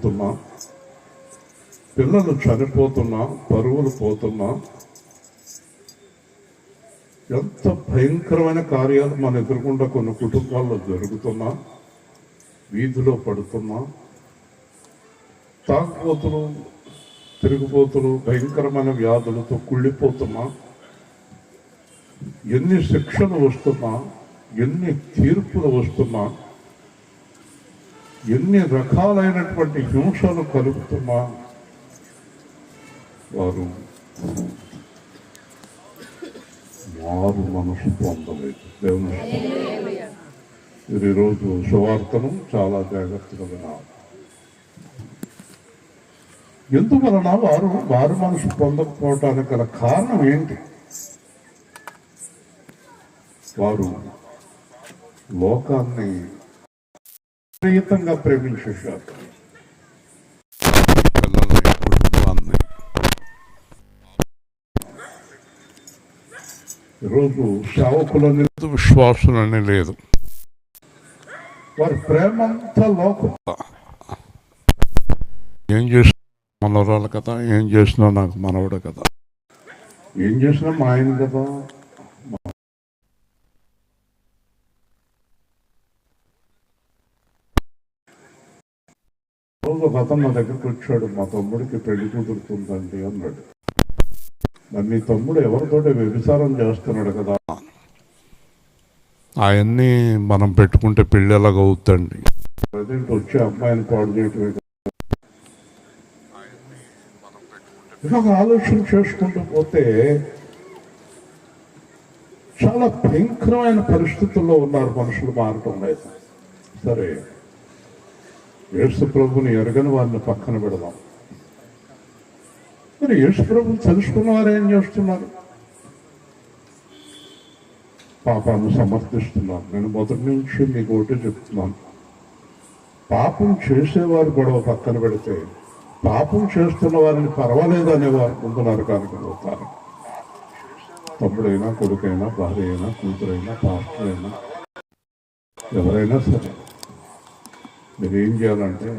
చనిపోతున్నా, పిల్లలు చనిపోతున్నా, పరువులు పోతున్నా, ఎంత భయంకరమైన కార్యాలు మన ఎదురుకుండా కొన్ని కుటుంబాల్లో జరుగుతున్నా, వీధిలో పడుతున్నా, తాగుబోతులు, తిరుగుబోతులు, భయంకరమైన వ్యాధులతో కుళ్ళిపోతున్నా, ఎన్ని శిక్షలు వస్తున్నా, ఎన్ని తీర్పులు వస్తున్నా, ఎన్ని రకాలైనటువంటి హింసలు కలుగుతున్నా, వారు మారు మనసు పొందలేదు. దేవుని మీరు ఈరోజు సువార్తను చాలా జాగ్రత్తగా వినాలి. ఎందువలన వారు మారు మనసు పొందకపోవటానికి గల కారణం ఏంటి? వారు లోకాన్ని విపరీతంగా ప్రేమించేశారు. పిల్లల్ని, కుటుంబాన్ని. ఈరోజు సేవకులని విశ్వాసులని లేదు. వారి ప్రేమంతా లోకం. ఏం చేసినా మనవరాలు కదా, ఏం చేసినా నాకు మనవడు కదా, ఏం చేసినా మా ఆయన కదా. రోజు ఒక అతను నా దగ్గరికి వచ్చాడు, మా తమ్ముడికి పెళ్లి కుదురుతుందండి అన్నాడు. మరి నీ తమ్ముడు ఎవరితోటి వ్యభిచారం చేస్తున్నాడు కదా. అవన్నీ మనం పెట్టుకుంటే పెళ్ళి ఎలాగవుతుందండి? ప్రజెంట్ వచ్చే అమ్మాయిని పాడు చేయటమే. ఇలాగ ఆలోచన చేసుకుంటూ పోతే చాలా భయంకరమైన పరిస్థితుల్లో ఉన్నారు మనుషులు, మారటం లేదు. సరే, యేసు ప్రభుని ఎరగని వారిని పక్కన పెడదాం. మరి యేసు ప్రభుని తెలుసుకున్న వారు ఏం చేస్తున్నారు? పాపాన్ని సమర్థిస్తున్నారు. నేను మొదటి నుంచి మీకు ఒకటి చెప్తున్నాను, పాపం చేసేవారు గొడవ పక్కన పెడితే పాపం చేస్తున్న వారిని పర్వాలేదు అనేవారు ముందు నరకానికి పోతారు. తమ్ముడైనా, కొడుకైనా, భార్య అయినా, కూతురైనా, పాస్టర్ అయినా, ఎవరైనా సరే మీరు ఏం చేయాలంటే,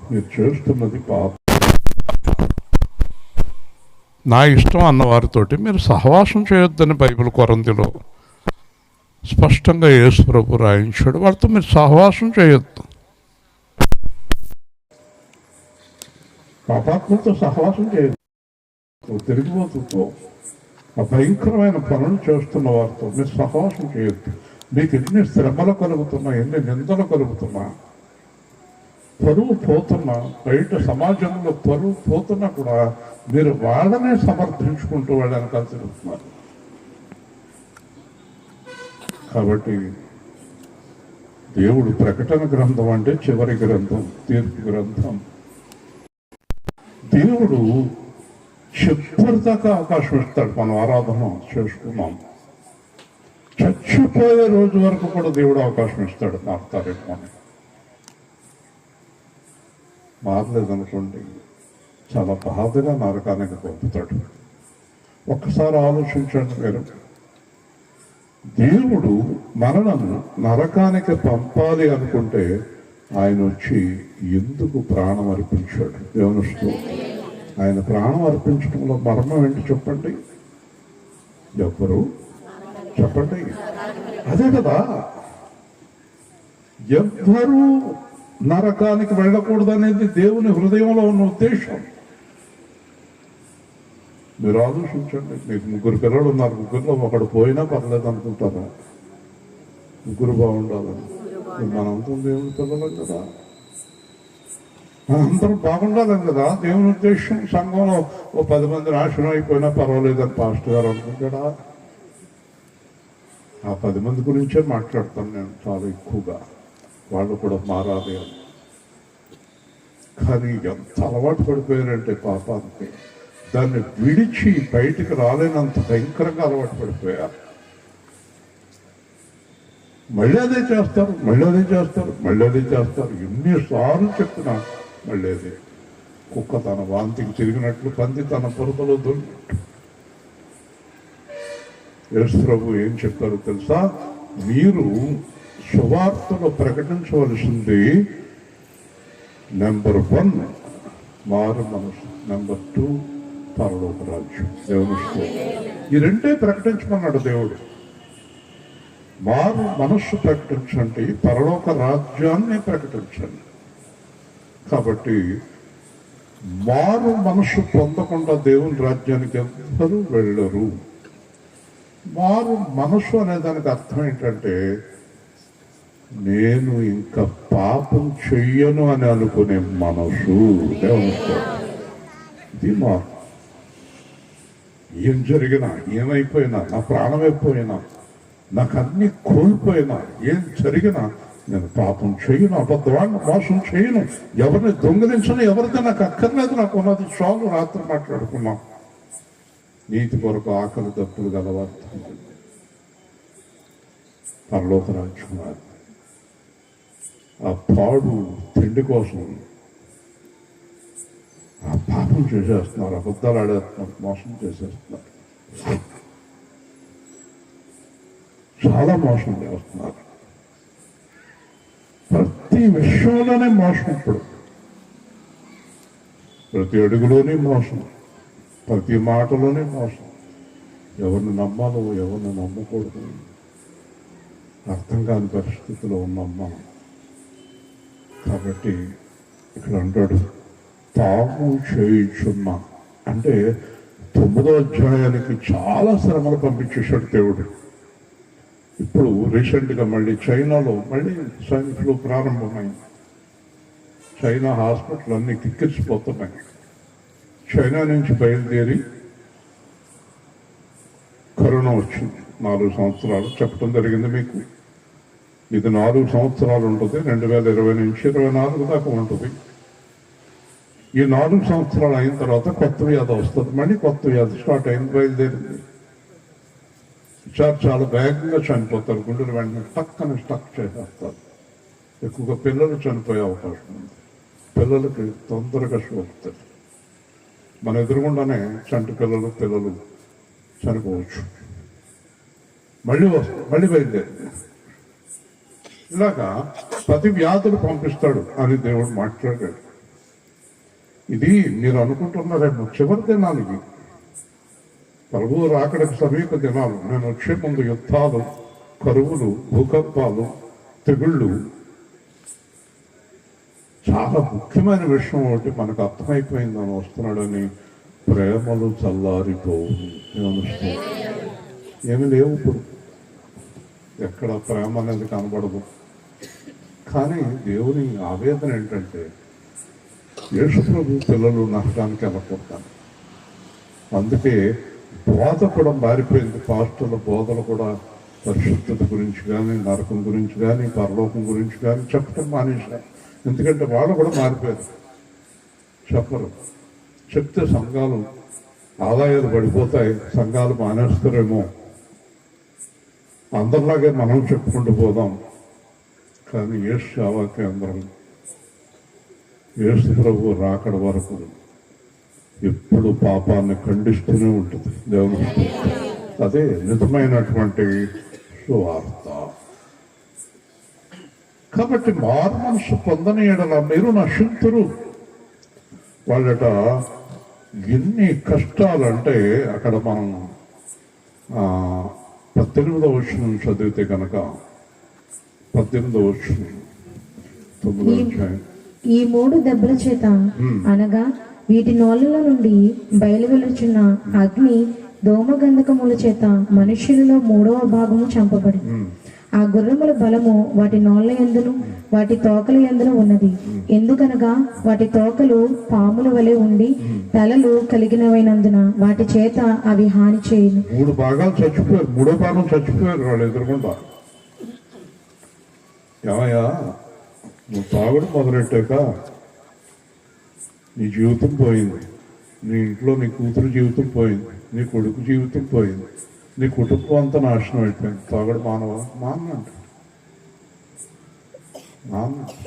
మీరు చేస్తున్నది పాపం. నా ఇష్టం అన్నవారితోటి మీరు సహవాసం చేయొద్దని బైబిల్ కొరంతిలో స్పష్టంగా యేసు ప్రభు రాయించాడు. వారితో మీరు సహవాసం చేయొద్దు. పాపాత్మతో సహవాసం చేయొద్దు. తిరిగిపోతుందో ఆ భయంకరమైన పనులు చేస్తున్న వారితో మీరు సహవాసం చేయొద్దు. మీకు ఎన్ని శ్రమలు కలుగుతున్నా, ఎన్ని నిందలు కలుగుతున్నా, పరువు పోతున్నా, బయట సమాజంలో పరువు పోతున్నా కూడా మీరు వాళ్ళనే సమర్థించుకుంటూ వాళ్ళని కలిసి తిరుగుతున్నారు. కాబట్టి దేవుడు ప్రకటన గ్రంథం అంటే చివరి గ్రంథం, తీర్పు గ్రంథం. దేవుడు చివరిదాకా అవకాశం ఇస్తాడు. మనం ఆరాధన చేసుకున్నాం, చచ్చిపోయే రోజు వరకు కూడా దేవుడు అవకాశం ఇస్తాడు. మారుతారేమో అని. మారలేదనుకోండి, చాలా బాధగా నరకానికి పంపుతాడు. ఒక్కసారి ఆలోచించండి మీరు. దేవుడు మనలను నరకానికి పంపాలి అనుకుంటే ఆయన వచ్చి ఎందుకు ప్రాణం అర్పించాడు? దేవునిస్తూ ఆయన ప్రాణం అర్పించడంలో మర్మం ఏంటి చెప్పండి? ఎవ్వరు చెప్పండి? అదే కదా, ఎవ్వరూ నరకానికి వెళ్ళకూడదు అనేది దేవుని హృదయంలో ఉన్న ఉద్దేశం. మీరు ఆలోచించండి. మీకు 3 పిల్లలు ఉన్నారు, 3లో ఒకడు పోయినా పర్లేదు అనుకుంటారా? 3 బాగుండాలని. మనంతా దేవుని పిల్లలం కదా, మనందరం బాగుండాలని కదా దేవుని ఉద్దేశం. సంఘంలో 10 మంది నాశనం అయిపోయినా పర్వాలేదని పాస్టర్ గారు అనుకుంటాడా? ఆ 10 మంది గురించే మాట్లాడతాను నేను చాలా ఎక్కువగా. వాళ్ళు కూడా మారాలి అని. కానీ ఎంత అలవాటు పడిపోయారంటే పాపానికి, దాన్ని విడిచి బయటికి రాలేనంత భయంకరంగా అలవాటు పడిపోయారు. మళ్ళీ అదే చేస్తారు, మళ్ళీ అదే చేస్తారు, మళ్ళీ అదే చేస్తారు. ఎన్నిసార్లు చెప్పినా మళ్ళీ అదే. కుక్క తన వాంతికి తిరిగినట్లు, పంది తన పొరతలో దొరికినట్టు. యేసు ప్రభు ఏం చెప్పారు తెలుసా? మీరు సువార్తను ప్రకటించవలసింది నెంబర్ 1 మారు మనసు, నెంబర్ 2 పరలోక రాజ్యం. దేవుని ఈ రెండే ప్రకటించమన్నాడు దేవుడు. మారు మనస్సు ప్రకటించండి, పరలోక రాజ్యాన్ని ప్రకటించండి. కాబట్టి మారు మనస్సు పొందకుండా దేవుని రాజ్యానికి ఎవ్వరూ వెళ్ళరు. మారు మనస్సు అనే దానికి అర్థం ఏంటంటే నేను ఇంకా పాపం చెయ్యను అని అనుకునే మనసు. దేవుని ఇది మారు. ఏం జరిగినా, ఏమైపోయినా, నా ప్రాణం అయిపోయినా, నాకు అన్ని కోల్పోయినా, ఏం జరిగినా నేను పాపం చేయను, అబద్ధవాడిని మోసం చేయను, ఎవరిని దొంగిలించను, ఎవరితో నాకు అక్కర్లేదు, నాకు ఉన్నది చాలు. రాత్రి మాట్లాడుకున్నాం. నీతి కొరకు ఆకలి దప్పులు గలవారు పరలోక రాజ్యం. ఆ పాడు తిండి కోసం ఆ పాపం చేసేస్తున్నారు, అబద్ధాలు ఆడేస్తున్నారు, మోసం చేసేస్తున్నారు, చాలా మోసం చేస్తున్నారు. ప్రతి విషయంలోనే మోసం. ఇప్పుడు ప్రతి అడుగులోనే మోసం, ప్రతి మాటలోనే మోసం. ఎవరిని నమ్మాలో ఎవరిని నమ్మకూడదు అర్థం కాని పరిస్థితిలో ఉన్నాం మనం. కాబట్టి ఇక్కడ అంటాడు తాము చేయుచున్నా అంటే 9వ అధ్యాయానికి చాలా శ్రమలు పంపించేశాడు దేవుడు. ఇప్పుడు రీసెంట్గా మళ్ళీ చైనాలో మళ్ళీ స్వైన్ ఫ్లూ ప్రారంభమైంది. చైనా హాస్పిటల్ అన్ని కిక్కిరిసిపోతున్నాయి. చైనా నుంచి బయలుదేరి కరోనా వచ్చింది. 4 సంవత్సరాలు చెప్పడం జరిగింది మీకు. ఇది 4 సంవత్సరాలు ఉంటుంది, 2020 నుంచి 24 దాకా ఉంటుంది. ఈ 4 సంవత్సరాలు అయిన తర్వాత కొత్త వ్యాధి వస్తుంది. మళ్ళీ కొత్త వ్యాధి స్టార్ట్ అయింది, బయలుదేరింది. చాలా వేగంగా చనిపోతారు, గుండెలు వెంటనే టక్కన స్టక్ చేసేస్తారు. ఎక్కువగా పిల్లలు చనిపోయే అవకాశం ఉంది. పిల్లలకి తొందరగా సోకుతుంది. మన ఎదురుగుండానే చంటి పిల్లలు చనిపోవచ్చు. మళ్ళీ వస్తుంది, మళ్ళీ బయలుదేరింది. ఇలాగా 10 వ్యాధులు పంపిస్తాడు అని దేవుడు మాట్లాడాడు. ఇది మీరు అనుకుంటున్నారేమో చివరి దినానికి, ప్రభువు రాకడకు సమీప దినాలు, నేను వచ్చే ముందు యుద్ధాలు, కరువులు, భూకంపాలు, తెగుళ్ళు. చాలా ముఖ్యమైన విషయం ఒకటి మనకు అర్థమైపోయిందని వస్తున్నాడని, ప్రేమలు చల్లారిపోవు. ఏమి లేవు ఇప్పుడు, ఎక్కడ ప్రేమ అనేది కనబడదు. కానీ దేవుని ఆవేదన ఏంటంటే యేసు ప్రభు పిల్లలు నరకానికి వెళ్ళకూడదు. అందుకే బోధ కూడా మారిపోయింది. పాస్టర్ల బోధలు కూడా పరిశుద్ధత గురించి కానీ, నరకం గురించి కానీ, పరలోకం గురించి కానీ చెప్పడం మానేశారు. ఎందుకంటే వాళ్ళు కూడా మారిపోయారు, చెప్పరు. చెప్తే సంఘాలు ఆదాయాలు పడిపోతాయి, సంఘాలు మానేస్తారేమో, అందరిలాగే మనం చెప్పుకుంటూ పోదాం. కానీ యేసు సేవా కేంద్రం యేసు ప్రభు రాకడ వరకు ఎప్పుడు పాపాన్ని ఖండిస్తూనే ఉంటుంది. దేవుని అదే నిజమైనటువంటి సువార్త. కాబట్టి మారు మనసు పొందని ఎడల మీరు నశింతురు. వాళ్ళట ఎన్ని కష్టాలంటే, అక్కడ మనం 18వ వచనం చదివితే కనుక 18వ వచనం 9వ అధ్యాయం. ఈ 3 దెబ్బల చేత అనగా వీటి నోళ్ళలో నుండి బయలువెలుచున్న అగ్ని దోమగంధకముల చేత మనుష్యులలో 3వ భాగము చంపబడి, ఆ గుర్రముల బలము వాటి నోళ్ల యందును వాటి తోకల యందును ఉన్నది. ఎందుకనగా వాటి తోకలు పాముల వలె ఉండి తలలు కలిగినవైనందున వాటి చేత అవి హాని చేయను. 3 భాగాలు చచ్చిపోయారు, 3వ భాగం చచ్చిపోయారు వాళ్ళు ఎదురుకుండా. ఏమయ్యా, నువ్వు తాగుడు మొదలెట్టాక నీ జీవితం పోయింది, నీ ఇంట్లో నీ కూతురు జీవితం పోయింది, నీ కొడుకు జీవితం పోయింది, నీ కుటుంబం అంతా నాశనం అయిపోయింది. తాగుడు మానవ మానంట,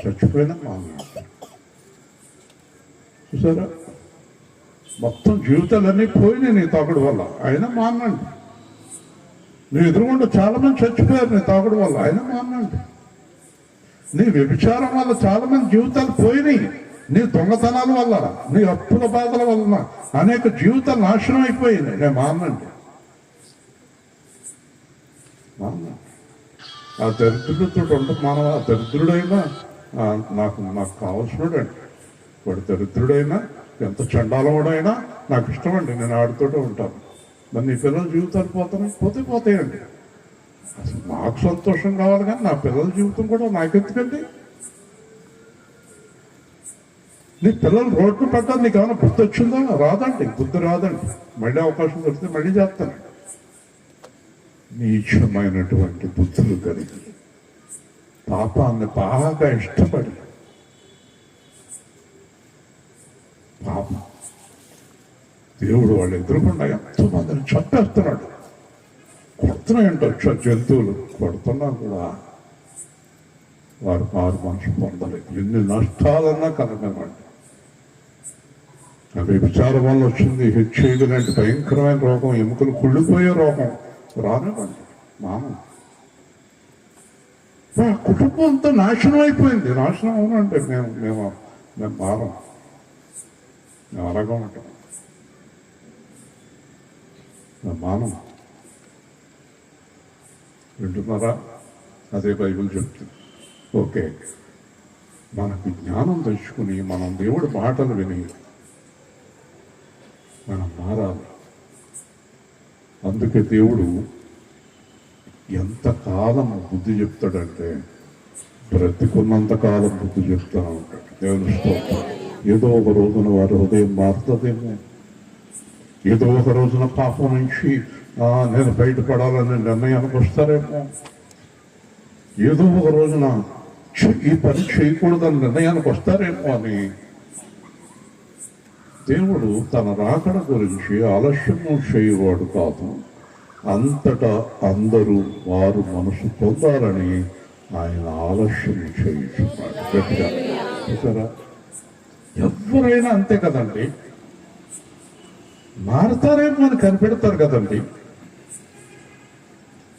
చచ్చిపోయినా మానంట. చూసారా, మొత్తం జీవితాలన్నీ పోయినాయి నీ తాగుడు వల్ల, అయినా మానండి. నీ ఎదురుగుండా చాలా మంది చచ్చిపోయారు నీ తాగుడు వల్ల, అయినా మానండి. నీ వ్యభిచారం వల్ల చాలా మంది జీవితాలు పోయినాయి, నీ దొంగతనాల వల్ల, నీ అప్పుల బాధల వలన అనేక జీవితాలు నాశనం అయిపోయింది. నేను మానండి, ఆ దరిద్రుడితో ఉండదు మానవ. ఆ దరిద్రుడైనా నాకు నాకు కావాల్సినాడు అండి. వాడు దరిద్రుడైనా ఎంత చండాలవాడైనా నాకు ఇష్టం అండి. నేను ఆడితోటే ఉంటాను. మరి నీ పిల్లల జీవితాలు పోతాయండి. అసలు నాకు సంతోషం కావాలి, కానీ నా పిల్లల జీవితం కూడా నాకెందుకండి? నీ పిల్లలు రోడ్డు పడ్డా నీకు ఏమైనా బుద్ధి వచ్చిందా? రాదండి, బుద్ధి రాదండి. మళ్ళీ అవకాశం దొరికితే మళ్ళీ చేస్తాను. నీచమైనటువంటి బుద్ధులు కలిగి పాపాన్ని బాగా ఇష్టపడి పాపం దేవుడు వాళ్ళు ఎదురుకుండా ఎంతో మందిని చంపేస్తున్నాడు. కొడుతున్నాయంట జంతువులు, కొడుతున్నా కూడా వారు మారు మనసు పొందలేదు. ఎన్ని నష్టాలన్నా కలగమండి. అవి విచారం వల్ల వచ్చింది హెచ్ఐవి లాంటి భయంకరమైన రోగం, ఎముకలు కుళ్ళిపోయే రోగం రానివ్వండి. మామూలు కుటుంబం అంతా నాశనం అయిపోయింది. నాశనం అవునండి. మేము మారం, మేము అలాగా ఉంటాం. మానం వింటున్నారా? అదే బైబిల్ చెప్తుంది. ఓకే, మనకు జ్ఞానం తెచ్చుకుని మనం దేవుడి మాటలు విని మనం మారాలి. అందుకే దేవుడు ఎంతకాలం బుద్ధి చెప్తాడంటే బ్రతికున్నంత కాలం బుద్ధి చెప్తా ఉంటాడు. దేవుని స్తోత్రం. ఏదో ఒక రోజున వారి హృదయం మారుతుందేమో, ఏదో ఒక రోజున పాపం నుంచి నేను బయటపడాలనే నిర్ణయానికి వస్తారేమో, ఏదో ఒక రోజున ఈ పని చేయకూడదని నిర్ణయానికి వస్తారేమో అని దేవుడు తన రాకడ గురించి ఆలస్యము చేయవాడు కాదు. అంతటా అందరూ వారు మనసు పొందాలని ఆయన ఆలస్యం చేయించున్నాడు. గట్టిగా చూసారా? ఎవరైనా అంతే కదండి, మారతారేమో అని కనిపెడతారు కదండి.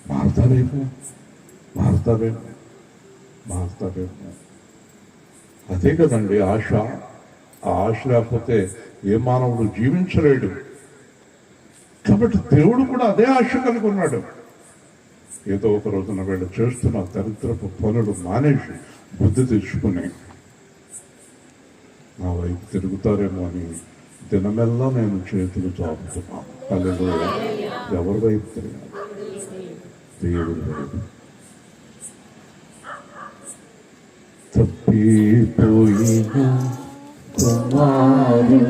మారతారేమో అదే కదండి ఆశ. ఆ ఆశ లేకపోతే ఏ మానవుడు జీవించలేడు. కాబట్టి దేవుడు కూడా అదే ఆశ కలిగి ఉన్నాడు. ఏదో ఒక రోజున వీళ్ళు చేస్తున్న దరిద్రపు పనులు మానేసి బుద్ధి తెచ్చుకుని నా వైపు తిరుగుతారేమో అని దినమెల్లా నేను చేతులు చాపుతున్నాను. హల్లెలూయా. ఎవరి వైపు తిరిగాను? దేవుడి వైపు. తప్పిపోయిన కుమారుడు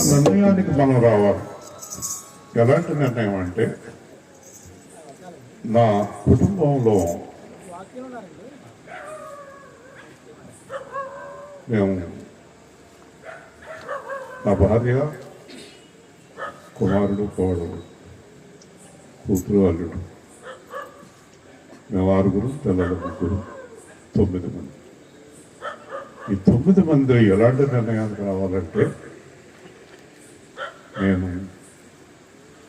నిర్ణయానికి మనం రావాలి. ఎలాంటి నిర్ణయం అంటే నా కుటుంబంలో మేము నా భార్య, కుమారుడు, కోడలు, కూతురు, అల్లుడు, మేము 6 పిల్లలు, 3, 9 మంది. ఈ 9 మంది ఎలాంటి నిర్ణయానికి రావాలంటే, నేను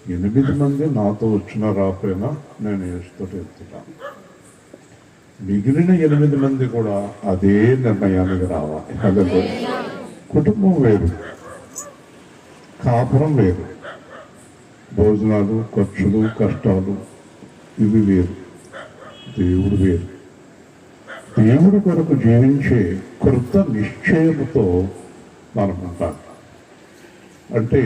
8 మంది నాతో వచ్చినా రాకపోయినా నేను యేసుతో వెళ్తున్నాను. మిగిలిన 8 మంది కూడా అదే నిర్ణయానికి రావాలి. అలాగే కుటుంబం వేరు, కాపురం వేరు, భోజనాలు, ఖర్చులు, కష్టాలు ఇవి వేరు, దేవుడు వేరు. దేవుడి కొరకు జీవించే కృత నిశ్చయముతో మనం ఉంటాం. అంటే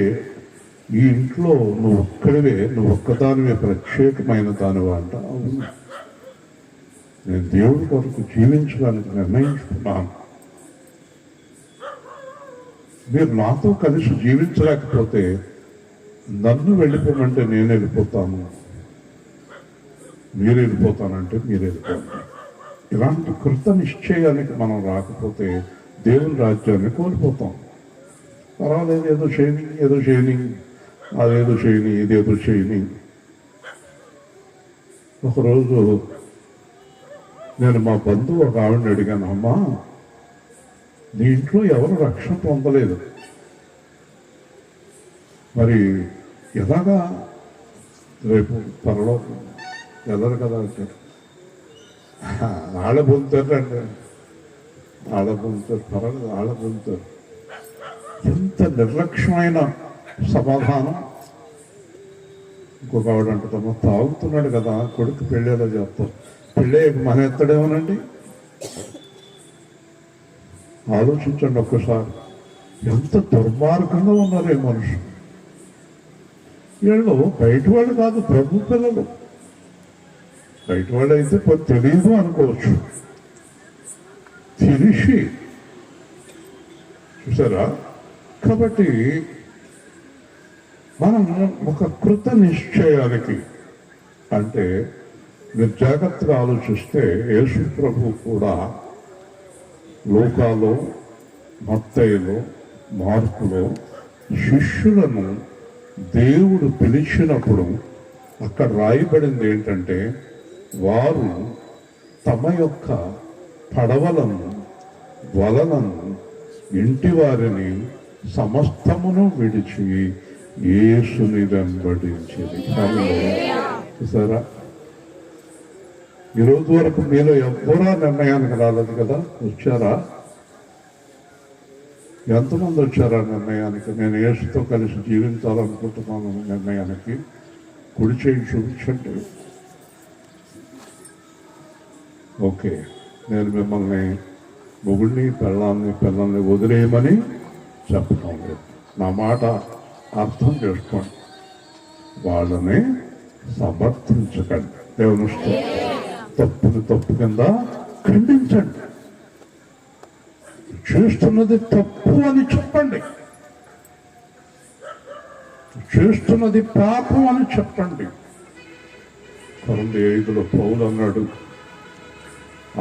ఈ ఇంట్లో నువ్వు ఒక్కడివే, నువ్వు ఒక్కదానివే ప్రత్యేకమైన దానివా అంట. అవును, నేను దేవుడి కొరకు జీవించడానికి నిర్ణయించుకున్నాను. మీరు నాతో కలిసి జీవించలేకపోతే నన్ను వెళ్ళిపోమంటే నేను వెళ్ళిపోతాను, మీరు వెళ్ళిపోతానంటే మీరు వెళ్ళిపోండి. ఇలాంటి కృత నిశ్చయానికి మనం రాకపోతే దేవుని రాజ్యాన్ని కోల్పోతాం. పర్వాలేదు, ఏదో చేయని, అదేదో చేయని, ఇదేదో చేయని. ఒకరోజు నేను మా బంధువు ఒక ఆవిడని అడిగాను, అమ్మా నీ ఇంట్లో ఎవరు రక్షణ పొందలేదు, మరి ఎలాగా రేపు పరలోకం వెళ్ళరు కదా అంటే, ఆళ్ళ పొందుతారు అండి, ఆళ్ళ పొందుతారు, పర్వాలేదు ఆళ్ళ పొందుతారు. ఎంత నిర్లక్ష్యమైన సమాధానం. ఇంకొక ఆవిడ అంటుందమ్మా, తాగుతున్నాడు కదా కొడుకు పెళ్ళేలా చేస్తారు, పెళ్ళే మన ఎత్తడేమోనండి. ఆలోచించండి ఒక్కసారి, ఎంత దుర్మార్గంగా ఉన్నారు ఈ మనుషులు. వీళ్ళు బయట వాళ్ళు కాదు, ప్రభు పిల్లలు. బయట వాళ్ళు అయితే తెలియదు అనుకోవచ్చు, తెలిసి చూసారా. కాబట్టి మనం ఒక కృత నిశ్చయానికి, అంటే మీరు జాగ్రత్తగా ఆలోచిస్తే యేసు ప్రభు కూడా లోకాలో, మత్తయిలో, మార్కులో శిష్యులను దేవుడు పిలిచినప్పుడు అక్కడ రాయబడింది ఏంటంటే, వారు తమ యొక్క పడవలను, వలలను, ఇంటి వారిని సమస్తమును విడిచి యేసుని వెంబడించేది. చూసారా, ఈరోజు వరకు మీలో ఎవ్వరా నిర్ణయానికి రాలేదు కదా, వచ్చారా? ఎంతమంది వచ్చారా నిర్ణయానికి? నేను యేసుతో కలిసి జీవించాలనుకుంటున్నాను నిర్ణయానికి. కుడి చేయి చూపించండి. ఓకే, నేను మిమ్మల్ని మొగుడిని, పిల్లల్ని వదిలేయమని చెప్పడం లేదు. నా మాట అర్థం చేసుకోండి. వాళ్ళని సమర్థించకండి. దేవుని తప్పు కింద ఖండించండి. చేస్తున్నది తప్పు అని చెప్పండి, చేస్తున్నది పాపం అని చెప్పండి. కొరంది 5లో పౌలు అన్నాడు,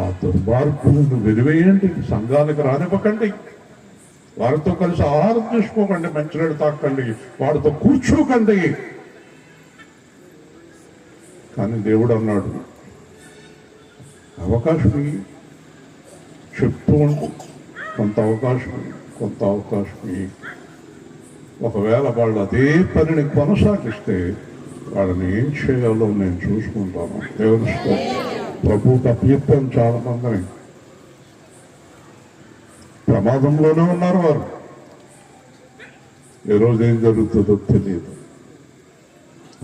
ఆ దుర్మార్గులను వెలివేయండి, సంఘానికి రానివ్వకండి, వారితో కలిసి ఆహారం తీసుకోకండి, మంచినీళ్ళు తాకండి, వారితో కూర్చోకండి. కానీ దేవుడు అన్నాడు, అవకాశం చెప్తూ ఉండు, కొంత అవకాశం. ఒకవేళ వాళ్ళు అదే పనిని కొనసాగిస్తే వాళ్ళని ఏం చేయాలో నేను చూసుకుంటాను. దేవుని ప్రభువుకి అప్పచెప్పాను. చాలా మందిని ప్రమాదంలోనే ఉన్నారు వారు. ఏ రోజు ఏం జరుగుతుందో తెలియదు.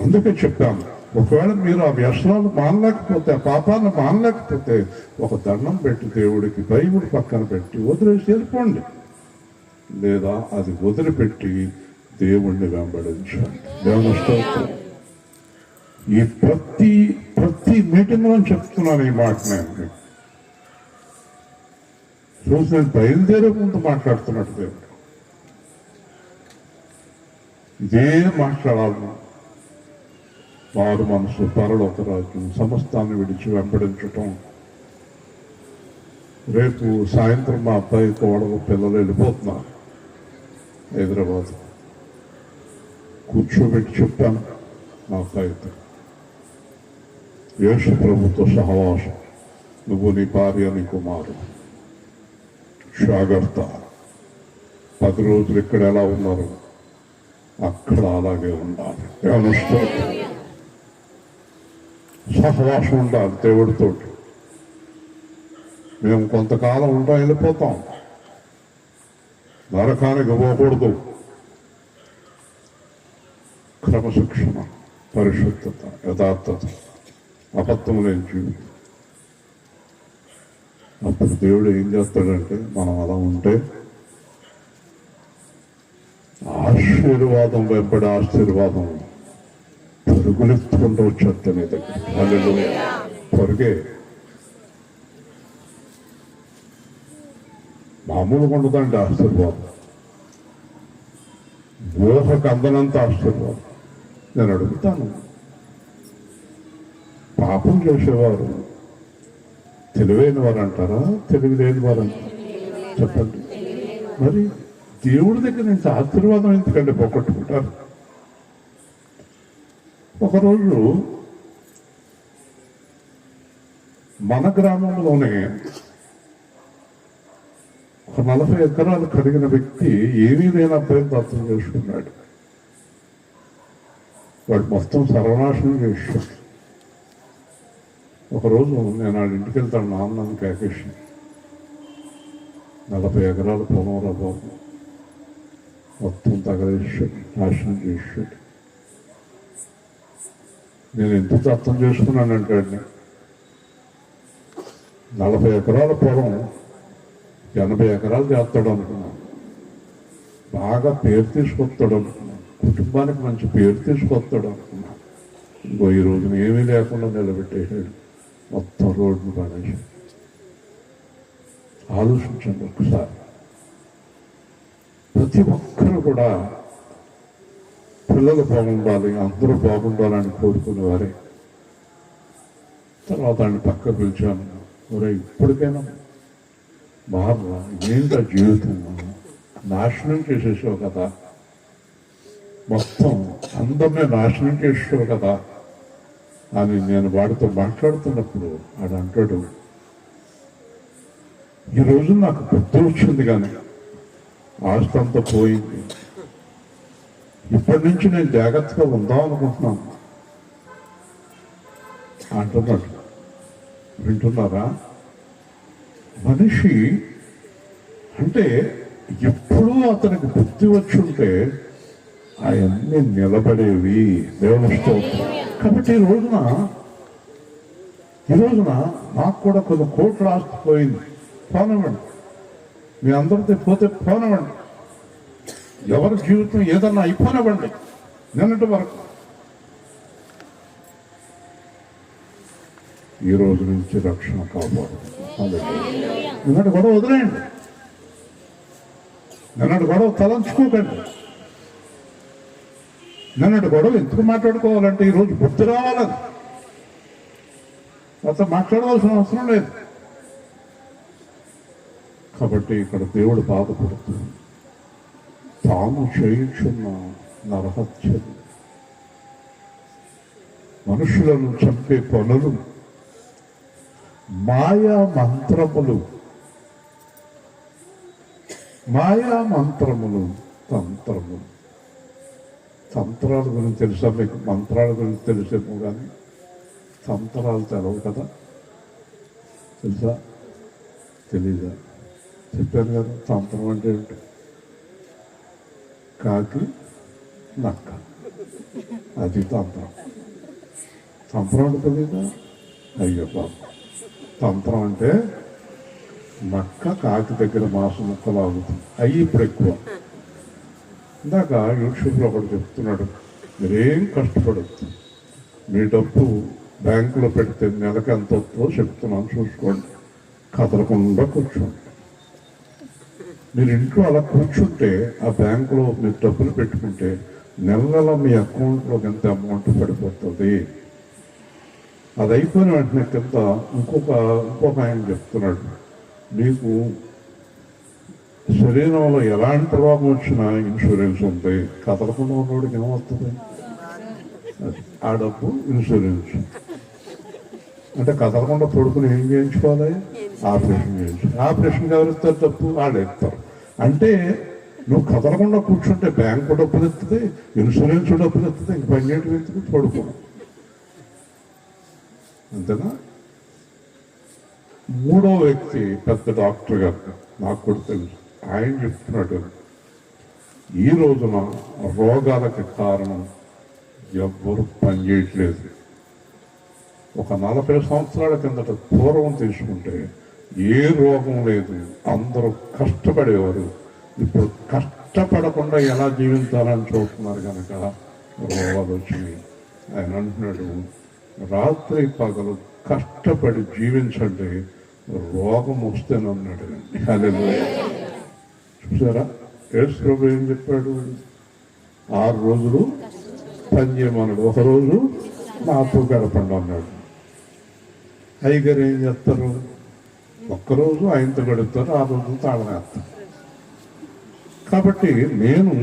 అందుకే చెప్పాను, ఒకవేళ మీరు ఆ వ్యసనాలు మానలేకపోతే, ఆ పాపాలను మానలేకపోతే, ఒక దండం పెట్టి దేవుడికి బైబిల్ పక్కన పెట్టి వదిలేసి వెళ్ళిపోండి. లేదా అది వదిలిపెట్టి దేవుణ్ణి వెంబడించండి. దేవుని స్తోత్రం. ఈ ప్రతి మీటింగ్లో చెప్తున్నాను ఈ మాట. నేను బయలుదేరే ముందు మాట్లాడుతున్నట్టు దేవుడు ఇదే మాట్లాడాలి. వారు మనసు, పరలోక రాజ్యం, సమస్తాన్ని విడిచి వెంబడించటం. రేపు సాయంత్రం మా అబ్బాయి కోడలు పిల్లలు వెళ్ళిపోతున్నారు హైదరాబాద్. కూర్చోబెట్టి చెప్పాను మా అబ్బాయితో, యేసు ప్రభుతో సహవాసం, నువ్వు, నీ భార్య, నీ కుమారుడు, జాగ్రత్త. 10 రోజులు ఇక్కడ ఎలా ఉన్నారు అక్కడ అలాగే ఉండాలి. సహవాసం ఉండాలి దేవుడితో. మేము కొంతకాలం ఉంటాం, వెళ్ళిపోతాం. నరకానికి పోకూడదు. క్రమశిక్షణ, పరిశుద్ధత, యథార్థత, అబద్ధం లేని జీవితం. అప్పుడు దేవుడు ఏం చేస్తాడంటే, మనం అలా ఉంటే ఆశీర్వాదం వెంబడి ఆశీర్వాదం పరుగులెత్తుకుంటూ వచ్చేస్తా నీ దగ్గర. హల్లెలూయా. పొరిగే మామూలుగా ఉండదండి ఆశీర్వాదం, ఊహకు అందనంత ఆశీర్వాదం. నేను అడుగుతాను, పాపం చేసేవారు తెలివైన వారు అంటారా, తెలివి లేని వారు అంటారా? చెప్పండి. మరి దేవుడి దగ్గర నుంచి ఆశీర్వాదం ఎందుకంటే పోగొట్టుకుంటారు? ఒకరోజు మన గ్రామంలోనే ఒక 40 ఎకరాలు కలిగిన వ్యక్తి ఏమీ లేని అబ్బాయిని దత్తం చేసుకున్నాడు. వాడు మొత్తం సర్వనాశనం చేశాడు. ఒకరోజు నేను వాళ్ళ ఇంటికి వెళ్తాను, నాన్నని కేకేసి, 40 ఎకరాల పొలం రా బాబు, మొత్తం తగలేసాడు, నాశనం చేశాడు. నేను ఎందుకు దత్తం చేసుకున్నానంటే, 40 ఎకరాల పొలం 80 ఎకరాలు చేస్తాడు అనుకున్నాను. బాగా పేరు తీసుకొస్తాడు అనుకున్నాను, కుటుంబానికి మంచి పేరు తీసుకొస్తాడు అనుకున్నాను. ఇంకో ఈ రోజున ఏమీ లేకుండా నిలబెట్టేశాడు, మొత్తం రోడ్డును పడేసాడు. ఆలోచించండి ఒకసారి. ప్రతి ఒక్కరు కూడా పిల్లలు బాగుండాలి, అందరూ బాగుండాలని కోరుకునేవారే. తర్వాత ఆయన పక్క పిలిచాను, ఒరే ఇప్పటికైనా మారరా, ఏంటో జీవితం నాశనం చేసేసావు కదా, మొత్తం అందరినీ నాశనం చేసావు కదా అని నేను వాడితో మాట్లాడుతున్నప్పుడు వాడు అంటాడు, ఈరోజు నాకు బుద్ధి వచ్చింది కానీ ఆస్తి అంతా పోయింది, ఇప్పటి నుంచి నేను జాగ్రత్తగా ఉందాం అనుకుంటున్నాను అంటున్నాడు. వింటున్నారా? మనిషి అంటే ఎప్పుడూ అతనికి బుద్ధి వచ్చి ఉంటే అవన్నీ నిలబడేవి. దేవుని స్తోత్రం. కాబట్టి ఈ రోజున నాకు కూడా కొన్ని కోట్లు ఆస్తి పోయింది, పోనివ్వండి. మీ అందరితో పోతే పోనివ్వండి. ఎవరి జీవితం ఏదన్నా అయిపోనివ్వండి. నిన్నటి వరకు ఈ రోజు నుంచి రక్షణ కాపాడు. నిన్నటి గొడవ వదిలేయండి, నిన్నటి గొడవ తలంచుకోకండి. నిన్నటి గొడవ ఎందుకు మాట్లాడుకోవాలంటే ఈరోజు బుద్ధి రావాలని, అతను మాట్లాడవలసిన అవసరం లేదు. కాబట్టి ఇక్కడ దేవుడు బాధపడుతుంది. తాము చేయించున్న నరహత్యలు, మనుషులను చంపే పనులు, మాయా మంత్రములు, తంత్రములు. తంత్రాల గురించి తెలుసా మీకు? మంత్రాల గురించి తెలిసేమో కానీ తంత్రాలు తెలవు కదా. తెలుసా? తెలీదా? చెప్పాను కదా, తంత్రం అంటే ఏంటి? కాకి నక్క, అది తంత్రం. తంత్రం అంటే తెలీదా? అయ్యో బాబు, తంత్రం అంటే నక్క కాకి దగ్గర మాంసం ముక్కలు ఆగుతుంది. అయ్యి ఇప్పుడు ఎక్కువ. ఇందాక యూట్యూబ్లో ఒకటి చెప్తున్నాడు, మీరేం కష్టపడద్దు, మీ డబ్బు బ్యాంకులో పెడితే నెలకు ఎంత వస్తుందో చెప్తున్నాను, చూసుకోండి, కదలకుండా కూర్చోండి. మీరు ఇంట్లో అలా కూర్చుంటే, ఆ బ్యాంకులో మీరు డబ్బులు పెట్టుకుంటే నెల నెల మీ అకౌంట్లోకి ఎంత అమౌంట్ పడిపోతుంది. అది అయిపోయిన వెంటనే కింద ఇంకొక ఆయన చెప్తున్నాడు, మీకు శరీరంలో ఎలాంటి రోగం వచ్చినా ఇన్సూరెన్స్ ఉంది. కదలకుండా ఉన్నవాడికి ఏమవుతుంది? ఆ డబ్బు ఇన్సూరెన్స్. అంటే కదలకుండా పడుకుని ఏం చేయించుకోవాలి? ఆపరేషన్ చేయించుకోవాలి. ఆపరేషన్ ఎవరిస్తారు? డబ్బు వాళ్ళు ఇస్తారు. అంటే నువ్వు కదలకుండా కూర్చుంటే బ్యాంకు డబ్బులు ఎత్తుంది, ఇన్సూరెన్స్ డబ్బులు ఎత్తుంది, ఇంక పన్నెండు వ్యక్తికి పడుకో. అంతేనా? మూడో వ్యక్తి పెద్ద డాక్టర్ గారు, నాకు కూడా తెలుసు. ఆయన చెప్తున్నాడు, ఈ రోజున రోగాలకి కారణం ఎవ్వరు పనిచేయట్లేదు. ఒక 40 సంవత్సరాల కిందట పూర్వం తీసుకుంటే ఏ రోగం లేదు, అందరూ కష్టపడేవారు. ఇప్పుడు కష్టపడకుండా ఎలా జీవించాలని చూస్తున్నారు కనుక రోగాలు వచ్చినాయి. ఆయన అంటున్నాడు, రాత్రి పగలు కష్టపడి జీవించండి, రోగం వస్తేనన్నాడు. హల్లెలూయా. చూసారా, యేసు ప్రభు ఏం చెప్పాడు? 6 రోజులు పని చేయమన్నాడు, ఒకరోజు నాతో గడపండి అన్నాడు. అయ్యగారు ఏం చేస్తారు? ఒక్కరోజు ఆయనతో గడుపుతారు, 6 రోజులు తాళనేస్తారు. కాబట్టి నేను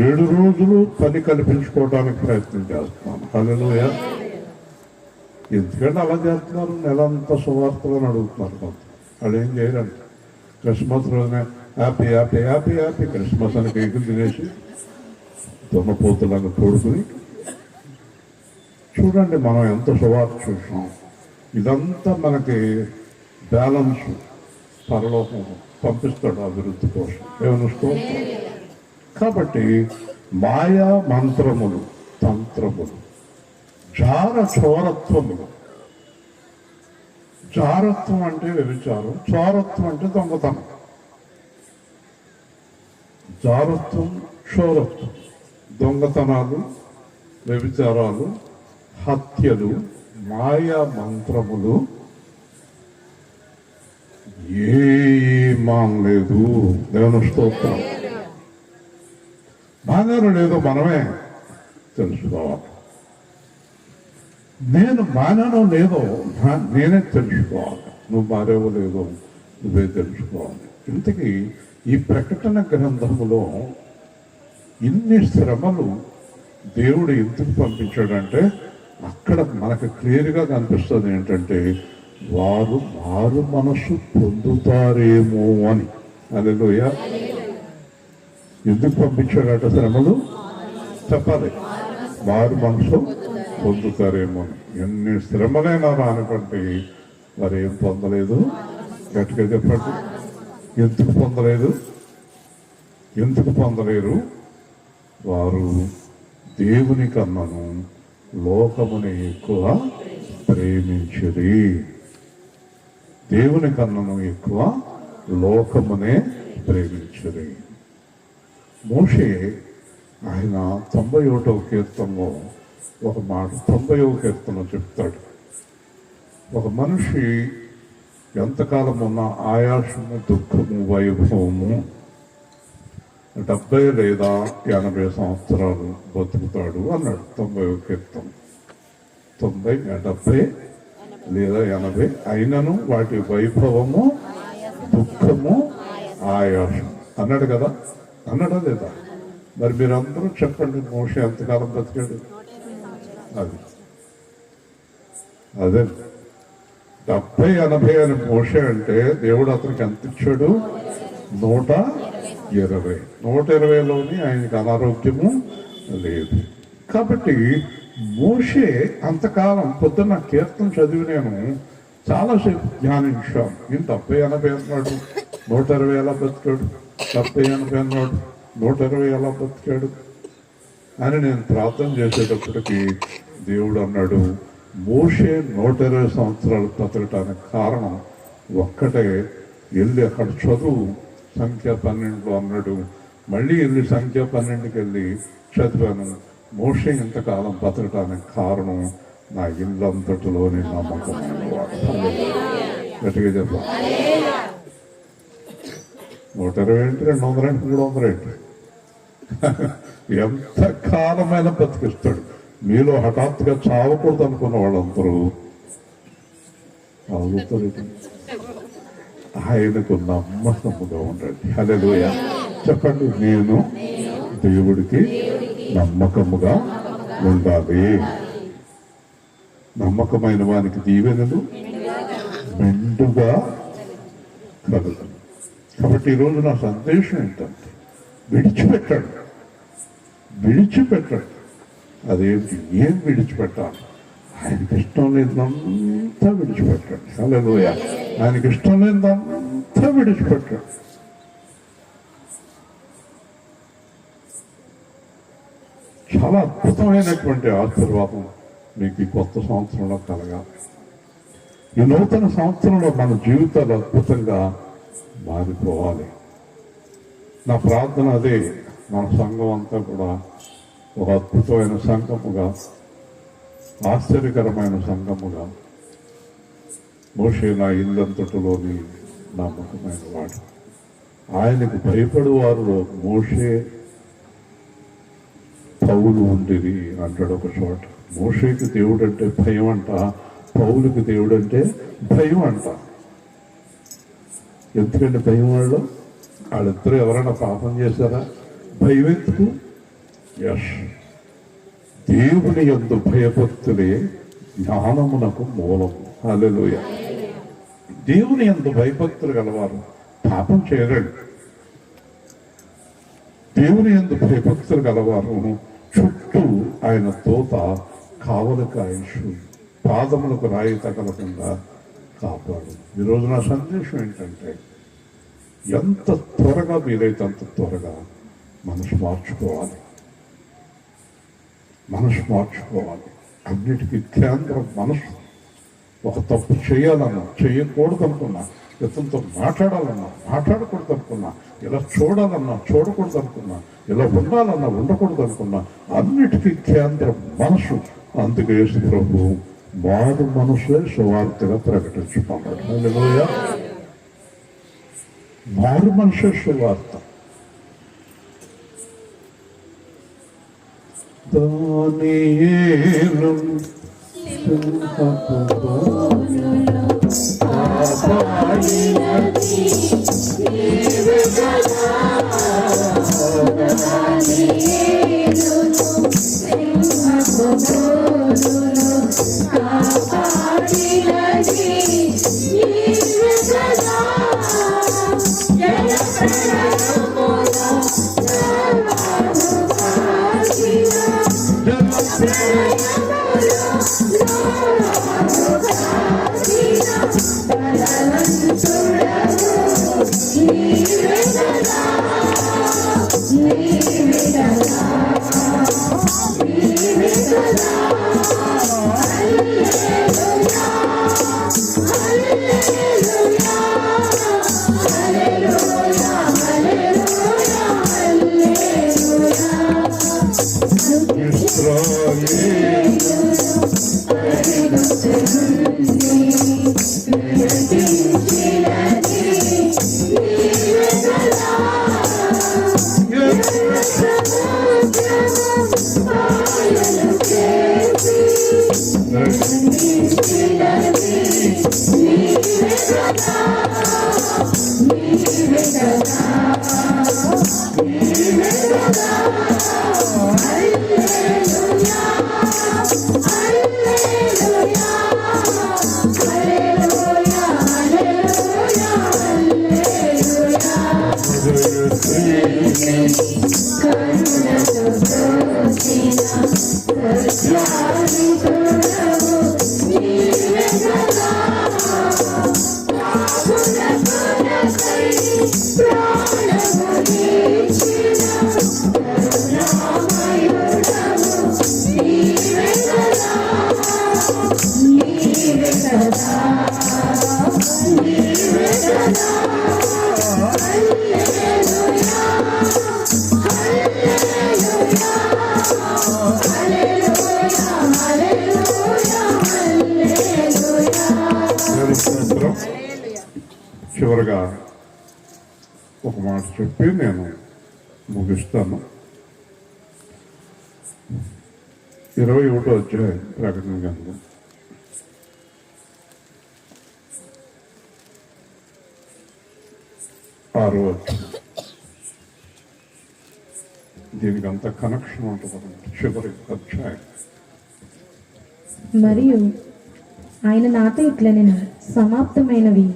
7 రోజులు పని కల్పించుకోవడానికి ప్రయత్నం చేస్తున్నాను. హల్లెలూయా. ఎందుకంటే అలా చేస్తున్నారు? నెలంతా సువార్తలను అడుగుతున్నారు. వాళ్ళు ఏం చేయరండి. క్రిస్మస్ రోజున happy happy happy happy Christmas అని కేకులు తినేసి దున్నపోతులను తోడుకుని చూడండి మనం ఎంత సువార్త చూసాం. ఇదంతా మనకి బ్యాలెన్స్ పరలోకం పంపిస్తాడు అభివృద్ధి కోసం. ఏమనుకో. కాబట్టి మాయా మంత్రములు, తంత్రములు, చోరత్వములు. చారత్వం అంటే వ్యభిచారం, చోరత్వం అంటే దొంగతనం. జారత్వం, చోరత్వం, దొంగతనాలు, వ్యభిచారాలు, హత్యలు, మాయా మంత్రములు ఏ మానలేదు. దేవుని స్తోత్రం. మానారు లేదో మనమే తెలుసుకోవాలి. నేను మానానో లేదో నేనే తెలుసుకోవాలి. నువ్వు మారేవో లేదో నువ్వే తెలుసుకోవాలి. ఇంతకీ ఈ ప్రకటన గ్రంథములో ఇన్ని శ్రమలు దేవుడు ఎందుకు పంపించాడంటే అక్కడ మనకు క్లియర్గా కనిపిస్తుంది ఏంటంటే వారు మారు మనసు పొందుతారేమో అని. హల్లెలూయా. ఎందుకు పంపించాడట శ్రమలు? చెప్పాలి. మారు మనసు పొందుతారేమో అని. ఎన్ని శ్రమలైనా రానివ్వండి, వారు ఏం పొందలేదు. గట్టిగా చెప్పండి. ఎందుకు పొందలేదు? ఎందుకు పొందలేరు? వారు దేవుని కన్నను లోకముని ఎక్కువ ప్రేమించిరి. దేవుని కన్నను ఎక్కువ లోకమునే ప్రేమించిరి. మోషే ఆయన 91వ కీర్తనలో ఒక మాట, 90వ కీర్తన చెప్తాడు. ఒక మనిషి ఎంతకాలం ఉన్న ఆయాసము, దుఃఖము, వైభవము 70 లేదా 80 సంవత్సరాలు బతుకుతాడు అన్నాడు. 90వ కీర్తన. 90, 70 లేదా 80 అయినను వాటి వైభవము, దుఃఖము, ఆయాసం అన్నాడు కదా. అన్నాడా లేదా? మరి మీరందరూ చెప్పండి, మోషే ఎంతకాలం బతికాడు? అదే 70, 80 అని మోషే అంటే దేవుడు అతనికి ఎంత ఇచ్చాడు? 120. 120లోని ఆయనకి అనారోగ్యము లేదు. కాబట్టి మోషే అంతకాలం పొద్దున్న కీర్తన చదివి నేను చాలాసేపు ధ్యానించాను. నేను 70, 80 అన్నాడు, 120 ఎలా బతికాడు? 70, 80 అన్నాడు, 120 ఎలా బతికాడు అని నేను ప్రార్థన చేసేటప్పటికి దేవుడు అన్నాడు, మోషే 120 సంవత్సరాలు బతకటానికి కారణం ఒక్కటే. వెళ్ళి అక్కడ చదువు సంఖ్య 12లో అన్నాడు. మళ్ళీ వెళ్ళి సంఖ్య 12కి వెళ్ళి చదివాను. మోషే ఇంతకాలం బతకటానికి కారణం నా ఇల్లంతటిలోని నమ్మకమైన వాడు. గట్టిగా చెప్పాలి. 120 ఏంటి, 200 ఏంటి, 300 ఏంటి? ఎంత కాలమైన బతికిస్తాడు. మీలో హఠాత్తుగా చావకూడదు అనుకున్న వాళ్ళందరూ అవుతారు. ఆయనకు నమ్మకముగా ఉండండి. హల్లెలూయా చెప్పండి. నేను దేవుడికి నమ్మకముగా ఉండాలి. నమ్మకమైన వానికి దీవెనలు మెండుగా కలుగు. కాబట్టి ఈరోజు నా సందేశం ఏంటంటే విడిచిపెట్టాడు. అదేంటి? ఏం విడిచిపెట్టాలి? ఆయనకి ఇష్టం లేదంతా విడిచిపెట్టాడు. హల్లెలూయా. ఆయనకి ఇష్టం లేదంతా విడిచిపెట్టాడు. చాలా అద్భుతమైనటువంటి ఆశీర్వాదం మీకు ఈ కొత్త సంవత్సరంలో కలగాలి. ఈ నూతన సంవత్సరంలో మన జీవితాలు అద్భుతంగా మారిపోవాలి. నా ప్రార్థన అదే. మన సంఘం అంతా కూడా ఒక అద్భుతమైన సంఘముగా, ఆశ్చర్యకరమైన సంఘముగా, మోషే నా ఇల్లంతటిలోని నమ్మకమైన వాడు. ఆయనకు భయపడు వారిలో మోషే, పౌలు ఉండిరి అంటాడు ఒక చోట. మోషేకి దేవుడు అంటే భయం అంట, పౌలుకి దేవుడు అంటే భయం అంట. ఎందుకంటే భయం వాళ్ళిద్దరూ ఎవరైనా పాపం చేశారా? భయం ఎందుకు? యస్, దేవుని యందు భయభక్తులే జ్ఞానమునకు మూలము. హల్లెలూయా. దేవుని యందు భయభక్తులు గలవారు పాపం చేయలేడు. దేవుని యందు భయభక్తులు గలవారు చుట్టూ ఆయన తోత కావలి కాయసు, పాదములకు రాయి తగలకుండా కాపాడు. ఈరోజు నా సందేశం ఏంటంటే, ఎంత త్వరగా వీలైతే అంత త్వరగా మనసు మార్చుకోవాలి. అన్నిటికీ కేంద్రం మనసు. ఒక తప్పు చేయాలన్నా చేయకూడదు అనుకున్నా, ఇతనితో మాట్లాడాలన్నా మాట్లాడకూడదు అనుకున్నా, ఇలా చూడాలన్నా చూడకూడదు అనుకున్నా, ఇలా ఉండాలన్నా ఉండకూడదు అనుకున్నా, అన్నిటికీ కేంద్రం మనసు. అందుకే యేసు ప్రభు మారు మనసే సువార్తగా ప్రకటించుకున్నాడు. హల్లెలూయా. మారు మనసే సువార్త. దానియేలు చివరగా ఒక మాట చెప్పి నేను ముగిస్తాను. 21వ అధ్యాయం ప్రకటన గ్రంథం 6వ వచనం. దీనికి అంత కనెక్షన్ ఉంటుంది. చివరి అధ్యాయం. మరియు ఆయన నాతో ఇట్లనెను, సమాప్తమైనవి,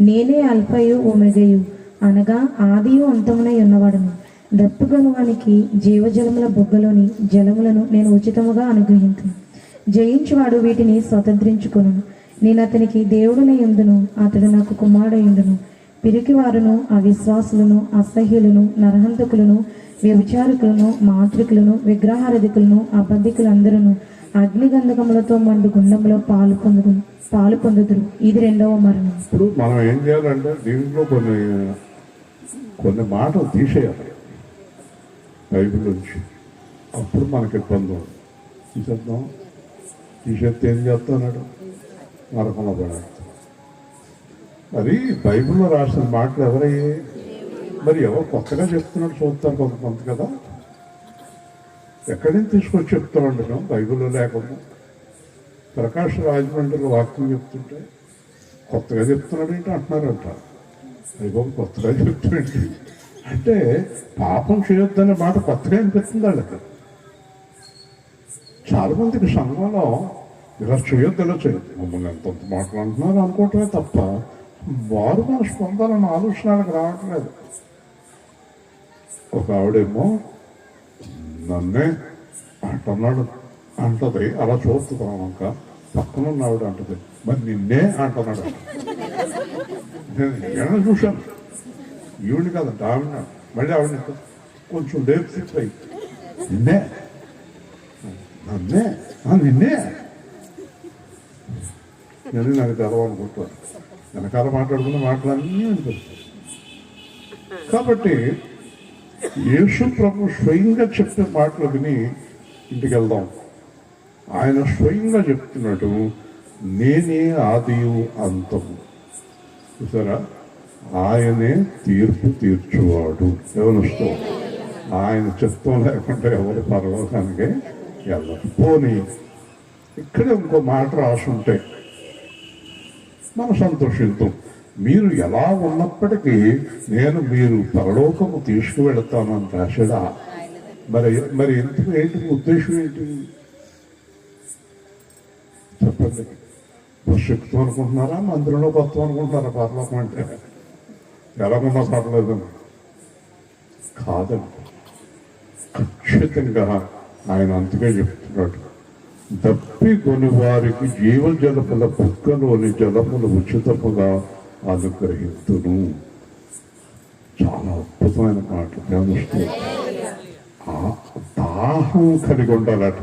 నేనే అల్ఫయు ఒమెగయు, అనగా ఆదియు అంతమునై ఉన్నవాడను. దప్పుకొనువానికి జీవజలముల బొగ్గలోని జలములను నేను ఉచితముగా అనుగ్రహించును. జయించువాడు వీటిని స్వతంత్రించుకొను. నేను అతనికి దేవుడునై ఉండును, అతడు నాకు కుమారుడయుండును. పిరికివారును, అవిశ్వాసులను, అసహ్యులను, నరహంతకులను, వ్యభిచారికులను, మాంత్రికులను, విగ్రహారాధికులను, అబద్ధికులందరూ అగ్నిగంధకములతో మండు గుండంలో పాలు పొందుదురు. ఇది 2వ మరణం. ఇప్పుడు మనం ఏం చేయాలంటే దీంట్లో కొన్ని మాటలు తీసేయాలి బైబిల్ నుంచి. అప్పుడు మనకి ఇబ్బంది ఉంది. తీసేద్దాం. తీసేస్తే ఏం చేస్తున్నాడు? నరకంలో పడాడు. మరి బైబిల్లో రాసిన మాటలు ఎవరయ్యే? మరి ఎవరు కొత్తగా చెప్తున్నాడు చూస్తారు కొంతమంది కదా. ఎక్కడి నుంచి తీసుకొచ్చి చెప్తామండి మేము బైబిల్లో లేకుండా? ప్రకాష్ రాజమండ్రిలో వాక్యం చెప్తుంటే కొత్తగా చెప్తున్నాడు ఏంటి అంటున్నారంట. బైబిల్ కొత్తగా చెప్తున్నాడు అంటే పాపం చేయొద్దనే మాట కొత్తగా అనిపిస్తుంది వాళ్ళకి. చాలా మందికి సంఘంలో ఇలా చేయొద్దు, ఇలా చేయొద్దు, మమ్మల్ని ఎంతంత మాట్లాడుతున్నారు అనుకోవటమే తప్ప వారు మనసు పొందాలన్న ఆలోచన వాళ్ళకి రావట్లేదు. ఒక ఆవిడేమో నన్నే అంటున్నాడు అంటది, అలా చూస్తున్నాక పక్కన ఉన్న ఆవిడ అంటది, మరి నిన్నే అంటున్నాడు. నేను ఏమైనా చూశాను, ఈవిని కాదంట ఆవిడ. మళ్ళీ ఆవిడ కొంచెం లేపు చెప్పి నిన్నే నన్నే నిన్నే నేను నాకు తెలవనుకుంటాను. వెనకాల మాట్లాడుకున్న మాటలన్నీ అనిపిస్తాయి. కాబట్టి యేసు ప్రభు స్వయంగా చెప్పే మాటలు విని ఇంటికి వెళ్దాం. ఆయన స్వయంగా చెప్తున్నాడు, నేనే ఆదియు అంతము. చూసారా? ఆయనే తీర్పు తీర్చువాడు. ఎవరిస్తూ ఆయన చిత్తం లేకుండా ఎవరు పరలోకానికే వెళ్ళరు. పోనీ ఇక్కడే ఇంకో మాట రాసుంటే మనం సంతోషిద్దాం. మీరు ఎలా ఉన్నప్పటికీ నేను మీరు పరలోకము తీసుకువెళతానని రాశాడా? మరి ఎందుకు ఏంటి ఉద్దేశం ఏంటి చెప్పండి. శక్తి అనుకుంటున్నారా? మందిరంలో కొత్త అనుకుంటున్నారా? పరలోకం అంటే ఎలాగున్నా పర్లేదని కాదండి. ఖచ్చితంగా ఆయన అందుకే చెప్తున్నాడు, దప్పి కొని వారికి జీవజలముల బుగ్గలోని జలములు ఉచితముగా అనుగ్రహించును. చాలా అద్భుతమైన మాట. గమనిస్తూ దాహం కలిగి ఉండాలట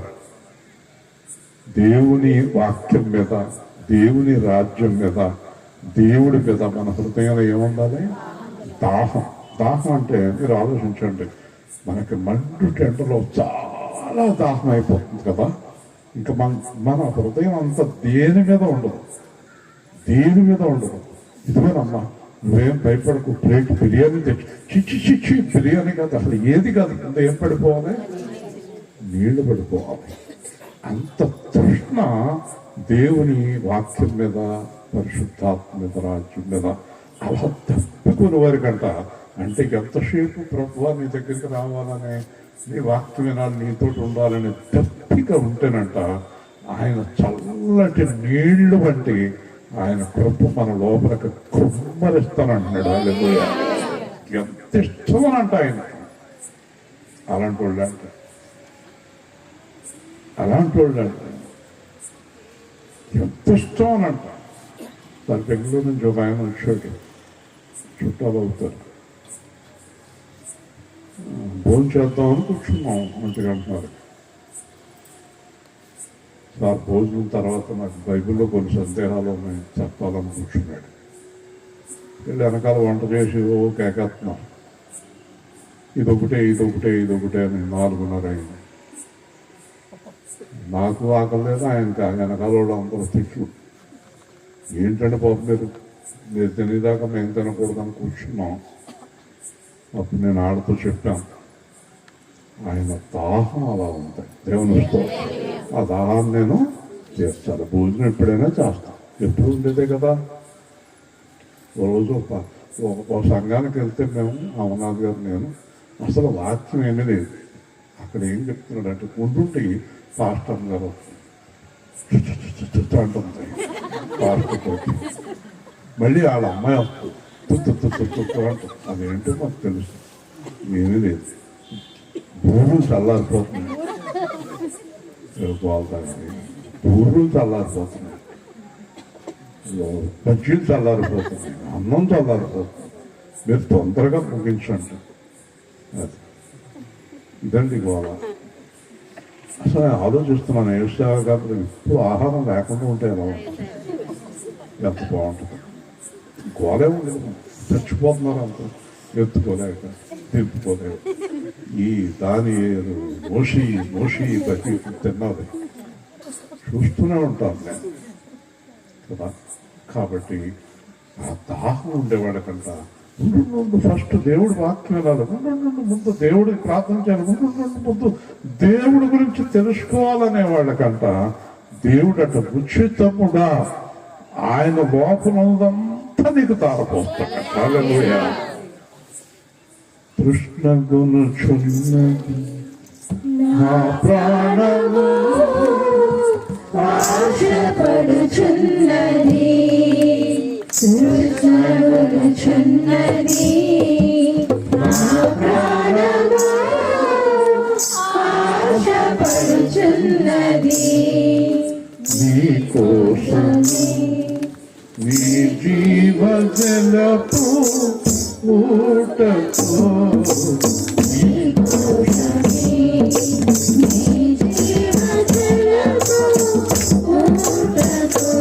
దేవుని వాక్యం మీద, దేవుని రాజ్యం మీద, దేవుడి మీద. మన హృదయంలో ఏముండాలి? దాహం. దాహం అంటే మీరు ఆలోచించండి, మనకి మండు టెంటలో చాలా దాహం అయిపోతుంది కదా. ఇంకా మన హృదయం అంతా దేని మీద ఉండదు, దేని మీద ఉండదు. ఇదిగోనమ్మా నువ్వేం భయపడకు, ప్లేట్ బిర్యానీ తెచ్చి చిచ్చి బిర్యానీ కాదు, అసలు ఏది కాదు. అంత ఏం పడిపోవాలి? నీళ్లు పడిపోవాలి. అంత తృష్ణ దేవుని వాక్యం మీద, పరిశుద్ధాత్మ మీద, రాజ్యం మీద. అలా తప్పుకుని వారికంట అంటే ఎంతసేపు ప్రభువా నీ దగ్గరికి రావాలనే, నీ వాక్యం వినాలి, నీతో ఉండాలనే తప్పిక ఉంటేనంట ఆయన చల్లటి నీళ్లు వంటి ఆయన కృప మన లోపలికి కుమ్మరిస్తానంటున్నాడు. హల్లెలూయా. ఎంత ఇష్టం అంట ఆయన. అలాంటి వాళ్ళు అంట ఎంత ఇష్టం అని అంట. దాని బెంగళూరు నుంచి ఒక ఆయన వచ్చాడు, చుట్టాలు అవుతారు. భోజనం చేద్దామని కూర్చున్నాం 1 గంటన్నర. సార్ భోజనం తర్వాత నాకు బైబిల్లో కొన్ని సందేహాలు ఉన్నాయి చెప్పాలని కూర్చున్నాడు. వీళ్ళు వెనకాల వంట చేసి కేకేస్తున్నాం, ఇదొకటే అని 4:30 అయింది. నాకు ఆకలి లేదు, ఆయనకి వెనకాల వాళ్ళు అందరూ తిట్లు. ఏంటంటే పాపం మీరు తినేదాకా మేము తినకూడదని కూర్చున్నాం. అప్పుడు నేను ఆడుతూ చెప్పాను, ఆయన దాహం అలా ఉంది. దేవుని స్తోత్రం. ఆ దాహాన్ని నేను తీర్చాలి. భోజనం ఎప్పుడైనా చేస్తాను. ఎప్పుడు ఉండేదే కదా. ఓ రోజు ఒక సంఘానికి వెళ్తే మేము అమర్నాథ్ గారు నేను అసలు వాక్యం ఏమీ లేదు. అక్కడ ఏం చెప్తున్నాడంటే ఉండుంటే పాస్టర్ గారు అంటుంది పాస్టర్. మళ్ళీ వాళ్ళ అమ్మాయి వస్తుంది అంటుంది. అదేంటో మాకు తెలుసు. ఏమీ లేదు. ఊరు చల్లారిపోతుంది. ఊరు చల్లారిపోతున్నాయి. బజ్జీలు చల్లారిపోతున్నాయి. అన్నం చల్లారిపోతుంది. మీరు తొందరగా ముగించండి. అది ఇదండి గోళ. అసలు ఆలోచిస్తున్నాను ఏషియా గారు ఇప్పుడు ఆహారం లేకుండా ఉంటే ఎలా ఉంటుంది, ఎంత బాగుంటుంది. గోళే ఉండదు. చచ్చిపోతున్నారు అంత ఎత్తుకోలేక తిప్పుకోలేక. ఈ దాని మోషి బతి తిన్నది చూస్తూనే ఉంటాను నేను కదా. కాబట్టి ఆ దాహం ఉండేవాళ్ళకంట ఫస్ట్ దేవుడి వాక్యం వినాలి. ముందు దేవుడికి ప్రార్థన చేయాలి. ముందు దేవుడి గురించి తెలుసుకోవాలనే వాళ్ళకంట దేవుడట ఉచితముగా ఆయన లోపలంతా నీకు తారపోస్తాడు. హల్లెలూయా. కృష్ణ గుణచున్నది నా ప్రాణము ఆశపడుచున్నది, కృష్ణుడుచున్నది నా ప్రాణము ఆశపడుచున్నది. నీ కోసమే నీ జీవజలపు ఊటతో నీ కోసమే నీ జీవజలపు ఊటతో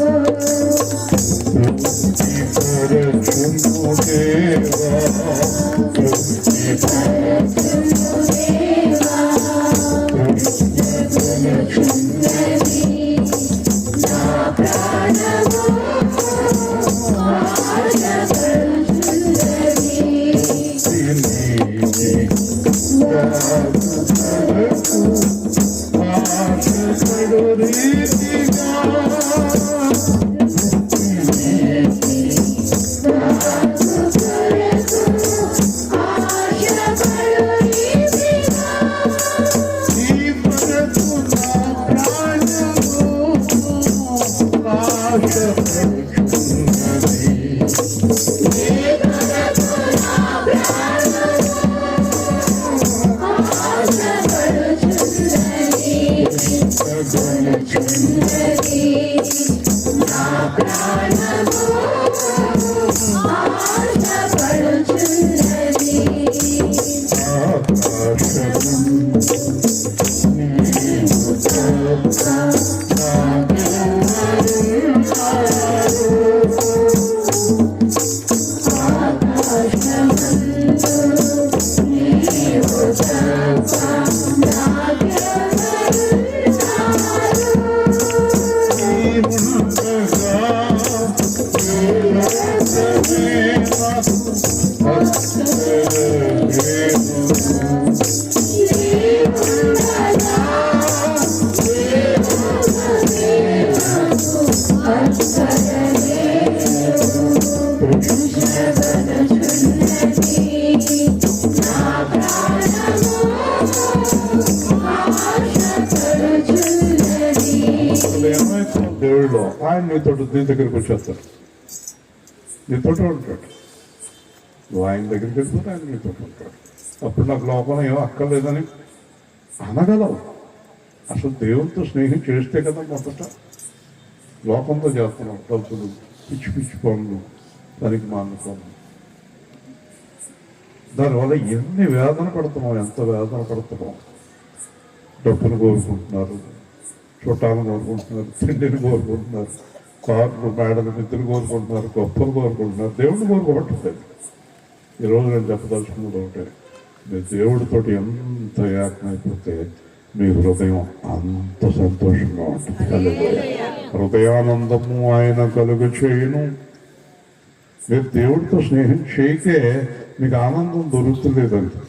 పరచును దేవా, పరచును దేవా, కృష్ణుడుచున్నది నా ప్రాణము ఆశపడుచున్నది. ఆశపడు రీతిగా దేవుడిలో ఆయన నీతో నీ దగ్గరికి వచ్చేస్తాడు. నీతోటే ఉంటాడు. నువ్వు ఆయన దగ్గరికి వెళ్తే ఆయన నీతో ఉంటాడు. అప్పుడు నాకు లోపల ఏమో అక్కర్లేదని అనగలవు. అసలు దేవునితో స్నేహం చేస్తే కదా మొదట. లోకంతో చేస్తున్నాం డబ్బులు, పిచ్చి పిచ్చి పనులు, దానికి మానుకోను. దానివల్ల ఎన్ని వేదన పడుతున్నాం, ఎంత వేదన పడుతున్నాం. డబ్బును కోరుకుంటున్నారు, చుట్టాలను కోరుకుంటున్నారు, తిండిని కోరుకుంటున్నారు, కార్లు మేడలు మిద్దెలు కోరుకుంటున్నారు, గొప్పలు కోరుకుంటున్నారు. దేవుడిని కోరుకోవట్లేదు. ఈరోజు నేను చెప్పదలుచుకున్నది ఒకటే, మీరు దేవుడితోటి ఎంత ఏకం అయిపోతే మీ హృదయం అంత సంతోషంగా ఉంటుంది. హృదయానందము ఆయన కలుగు చేయును. మీరు దేవుడితో స్నేహం చేయకే మీకు ఆనందం దొరుకుతలేదండి.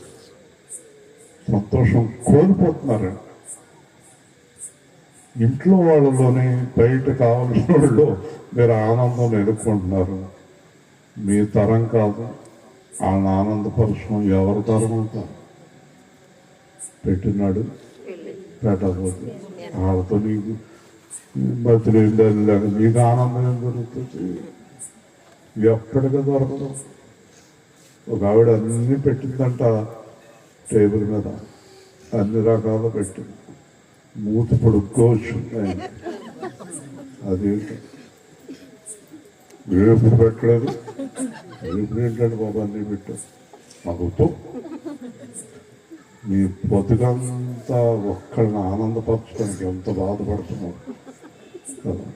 సంతోషం కోల్పోతున్నారండి. ఇంట్లో వాళ్ళలోనే బయట కావాల్సిన వాళ్ళు మీరు ఆనందం ఎదుర్కొంటున్నారు. మీ తరం కాదు, వాళ్ళని ఆనందపరచడం ఎవరి తరం అవుతారు? పెట్టినాడు పెట్టకపోతే వాళ్ళతో నీకు బతిలేదు, నీకు ఆనందం ఏం దొరుకుతుంది? ఎక్కడికి దొరకదు. ఒక ఆవిడ అన్ని పెట్టిందంట టేబుల్ మీద, అన్ని రకాలు పెట్టింది. మూతి పొడుక్కోవచ్చు, అదేంటి రేపు పెట్టలేదు, రేపు ఏంటంటే బాబు అన్నీ పెట్టారు. మాకు మీ బతుకంతా ఒక్కళ్ళని ఆనందపరచడానికి ఎంత బాధపడుతున్నారు కదా.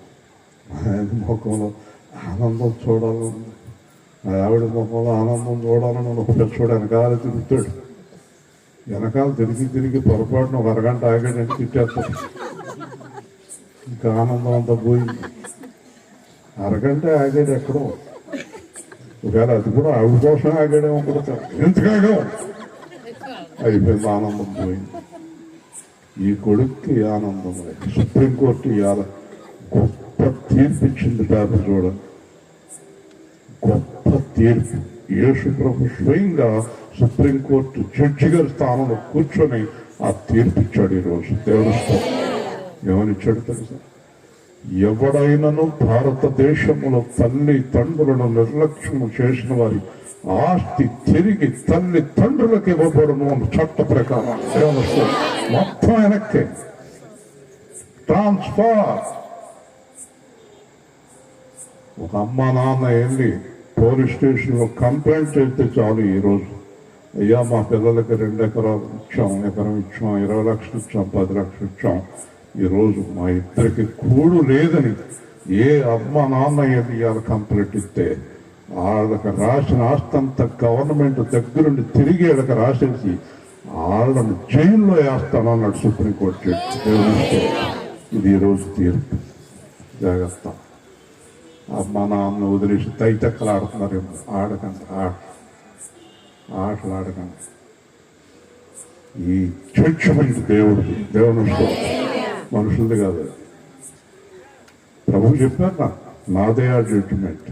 ఆయన ముఖంలో ఆనందం చూడాలని, ఆవిడ ముఖంలో ఆనందం చూడాలని ఒక పిచ్చోడు వెనకాల తిరుగుతాడు. వెనకాల తిరిగి పొరపాటున ఒక అరగంట ఆగాడని తిట్టేస్తాడు. ఇంకా ఆనందం అంతా పోయింది. అరగంట ఆగాడు ఎక్కడో, ఒకవేళ అది కూడా ఆవిడ కోసం ఆగాడేమో కూడా, ఎందుకు అయిపోయింది, ఆనందం పోయింది. ఈ కొడుక్కి ఆనందం లేదు. సుప్రీంకోర్టు ఇవాళ గొప్ప తీర్పు ఇచ్చింది. పేపర్ చూడండి, గొప్ప తీర్పు. యేసు ప్రభు స్వయంగా సుప్రీంకోర్టు జడ్జి గారి స్థానంలో కూర్చొని ఆ తీర్పు ఇచ్చాడు. ఈరోజు దేవుడు ఏమని ఇచ్చాడు తెలుసా? ఎవడైనను భారతదేశంలో తల్లి తండ్రులను నిర్లక్ష్యం చేసిన వారి ఆస్తి తిరిగి తల్లి తండ్రులకు ఇవ్వబడము చట్ట ప్రకారం. మొత్తం వెనక్కి ట్రాన్స్ఫర్. ఒక అమ్మ నాన్న వెళ్ళి పోలీస్ స్టేషన్లో కంప్లైంట్ చేస్తే చాలు. ఈరోజు అయ్యా మా పిల్లలకి 2 ఎకరాలు ఇచ్చాం, ఎకరం ఇచ్చాం, 20 లక్షలు ఇచ్చాం, 10 లక్షలు ఇచ్చాం, ఈరోజు మా ఇద్దరికి కూడు లేదని ఏ అమ్మ నాన్న ఇవాళ కంప్లైంట్ ఇస్తే వాళ్ళకి రాసిన ఆస్తంతా గవర్నమెంట్ దగ్గరుండి తిరిగి వాళ్ళకి రాసేసి వాళ్ళని జైల్లో వేస్తానన్నాడు సుప్రీంకోర్టు జడ్జి. ఇది ఈరోజు తీర్పు. జాగ్రత్త. అమ్మ నాన్న వదిలేసి తైతక్కలు ఆడుతున్నారేమో. ఆడకండి, ఆటలు ఆడకండి. ఈ జడ్జిమెంట్ దేవుడిది, దేవుని మనుషులది కాదు. ప్రభు చెప్పారు నాదే ఆ జడ్జిమెంట్.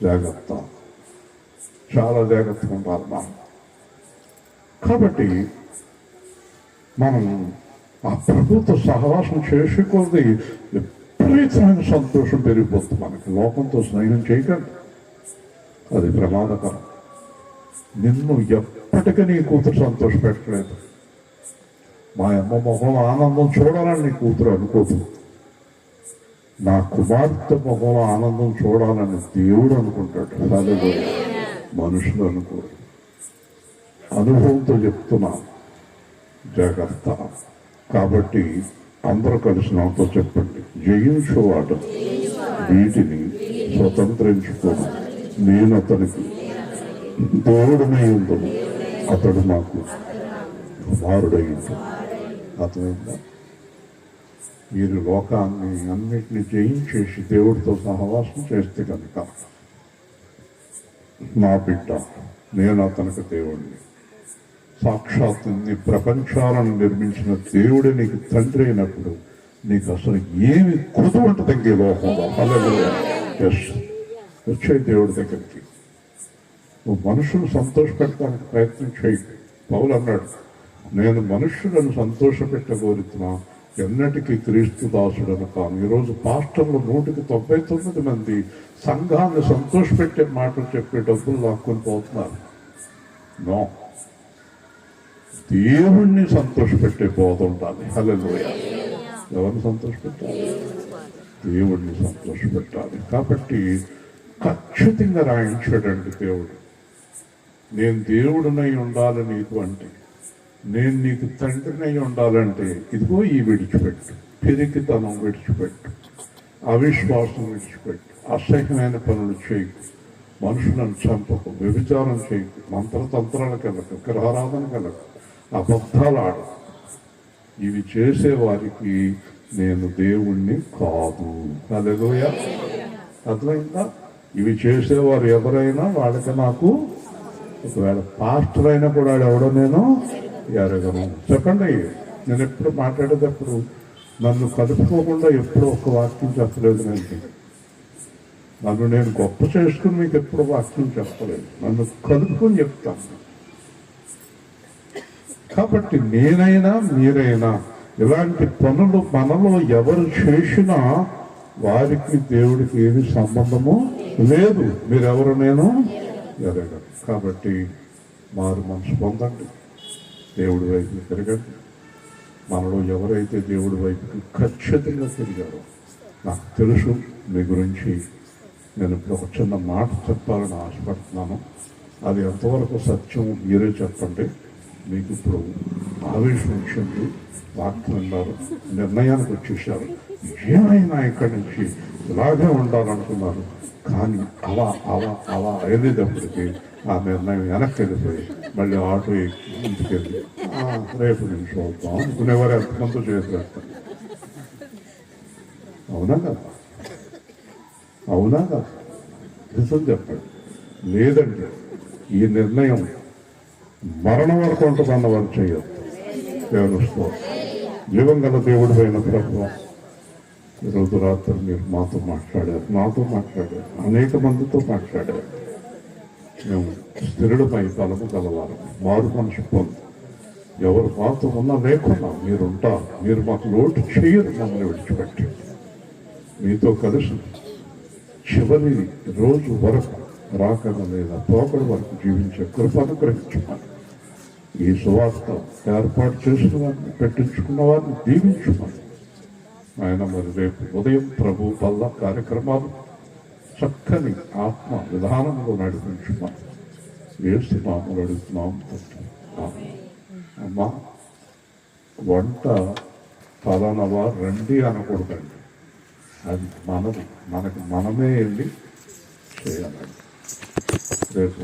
జాగ్రత్త, చాలా జాగ్రత్తగా ఉండాలి మనం. కాబట్టి మనం ఆ ప్రభుత్వ సహవాసం చేసుకోవద్ది. విపరీతమైన సంతోషం పెరిగిపోతుంది మనకి. లోకంతో స్నేహం చేయకండి, అది ప్రమాదకరం. నిన్ను ఎప్పటికీ నీ కూతురు సంతోష పెట్టలేదు. మా అమ్మ మొహం ఆనందం చూడాలని నీ కూతురు అనుకోదు. నా కుమార్తె మొహం ఆనందం చూడాలని దేవుడు అనుకుంటాడు. అదే మనుషులు అనుకోరు. అనుభవంతో చెప్తున్నాను, జాగ్రత్త. కాబట్టి అందరూ కలిసి నాతో చెప్పండి, జయించువాడు వీటిని స్వతంత్రించుకోను, నేను అతనికి దేవుడినై ఉందను, అతడు నాకు కుమారుడై ఉంటాడు. అర్థమైందా? మీరు లోకాన్ని అన్నిటినీ జయించేసి దేవుడితో సహవాసం చేస్తే కనుక నా బిడ్డ, నేను అతనికి దేవుడిని. సాక్షాత్ నీ ప్రపంచాలను నిర్మించిన దేవుడే నీకు తండ్రి అయినప్పుడు నీకు అసలు ఏమి కొదువు ఉంటుంది ఇంకే లోకంలో. వచ్చే దేవుడి దగ్గరికి నువ్వు మనుషులు సంతోషపెట్టడానికి ప్రయత్నం చేయి. పౌలు అన్నాడు, నేను మనుషులను సంతోషపెట్టగోరుతున్నా, ఎన్నటికీ క్రీస్తు దాసుడను కాను. ఈరోజు పాస్టర్లు 199 మంది సంఘాన్ని సంతోషపెట్టే మాటలు చెప్పే డబ్బులు లాక్కొని పోతున్నారు. నో, దేవుణ్ణి సంతోషపెట్టే బోధ ఉండాలి. హల్లెలూయా. ఎవరిని సంతోషపెట్టాలి? దేవుణ్ణి సంతోషపెట్టాలి. కాబట్టి ఖచ్చితంగా రాయించాడండి దేవుడు. నేను దేవుడినై ఉండాలి నీకు అంటే, నేను నీకు తండ్రినై ఉండాలంటే ఇదిగో ఈ విడిచిపెట్టు, పిరికితనం విడిచిపెట్టు, అవిశ్వాసం విడిచిపెట్టు, అసహ్యమైన పనులు చేయకు, మనుషులను చంపకు, వ్యభిచారం చేయకు, మంత్రతంత్రాలకు వెళ్ళకు, గ్రహారాధన వెళ్ళకు, అబద్ధాలు ఆడు. ఇవి చేసేవారికి నేను దేవుణ్ణి కాదు. హల్లెలూయా. అర్థమైందా? ఇవి చేసేవారు ఎవరైనా వాళ్ళకి నాకు ఒకవేళ పాస్టర్ అయినా కూడా వాడు ఎవడో నేను ఎరగను. చెప్పండి, నేను ఎప్పుడు మాట్లాడేటప్పుడు నన్ను కలుపుకోకుండా ఎప్పుడు ఒక వాక్యం చెప్పలేదు. నన్ను నేను గొప్ప చేసుకుని మీకు ఎప్పుడు వాక్యం చెప్పలేదు. నన్ను కలుపుకొని చెప్తాను. కాబట్టి నేనైనా మీరైనా ఇలాంటి పనులు మనలో ఎవరు చేసినా వారికి దేవుడికి ఏమి సంబంధము లేదు. మీరెవరు నేను ఎరగను. కాబట్టి మారు మనసు పొందండి, దేవుడి వైపు తిరగండి. మనలో ఎవరైతే దేవుడి వైపుకి ఖచ్చితంగా తిరిగారో, నాకు తెలుసు మీ గురించి నేను ఇప్పుడు ఒక చిన్న మాట చెప్పాలని ఆశపడుతున్నాను. అది ఎంతవరకు సత్యం మీరే చెప్పండి. మీకు ఇప్పుడు ఆవేశం వచ్చింది, వాక్యం ఉన్నారు, నిర్ణయానికి వచ్చేసారు, ఏమైనా ఇక్కడి నుంచి ఇలాగే ఉండాలనుకున్నారు. కానీ అలా వెళ్ళేటప్పటికి ఆ నిర్ణయం వెనక్కి వెళ్ళిపోయి మళ్ళీ ఆటో ఇంటికెళ్ళి రేపు నేను చూద్దాం అనుకునేవారు ఎంతమంది చేసేస్తారు. అవునా కదా? అవునా కదా? నిజం చెప్పండి. లేదండి, ఈ నిర్ణయం మరణం వరకు ఉంటుందన్న వారు చేయొద్దు. దేవునిస్తూ జీవం గల దేవుడి పైన ప్రభుత్వం ఈరోజు రాత్రి మీరు మాతో మాట్లాడారు, అనేక మందితో మాట్లాడారు. మేము స్థిరులపై బలము గలవారు, మారు మనసు పొంది ఎవరు మాతో ఉన్నా లేకున్నా మీరుంటారు. మీరు మాకు లోటు చేయరు. మమ్మల్ని విడిచిపెట్టి మీతో కలిసి చివరి రోజు వరకు రాకగా లేదా తోకడి వరకు జీవించే కృపను గ్రహించమని, ఈ సువార్త ఏర్పాటు చేసిన వారిని, పెట్టించుకున్న వారిని దీవించమని ఆయన. మరి రేపు ఉదయం ప్రభు వల్ల కార్యక్రమాలు చక్కని ఆత్మ విధానంలో నడిపించమని యేసు నామములో అడుగుతున్నాం. అమ్మా, వంట ఫలానా వారు రండి అనకూడదండి. అది మనమే వెళ్ళి చేయాలండి. రేపు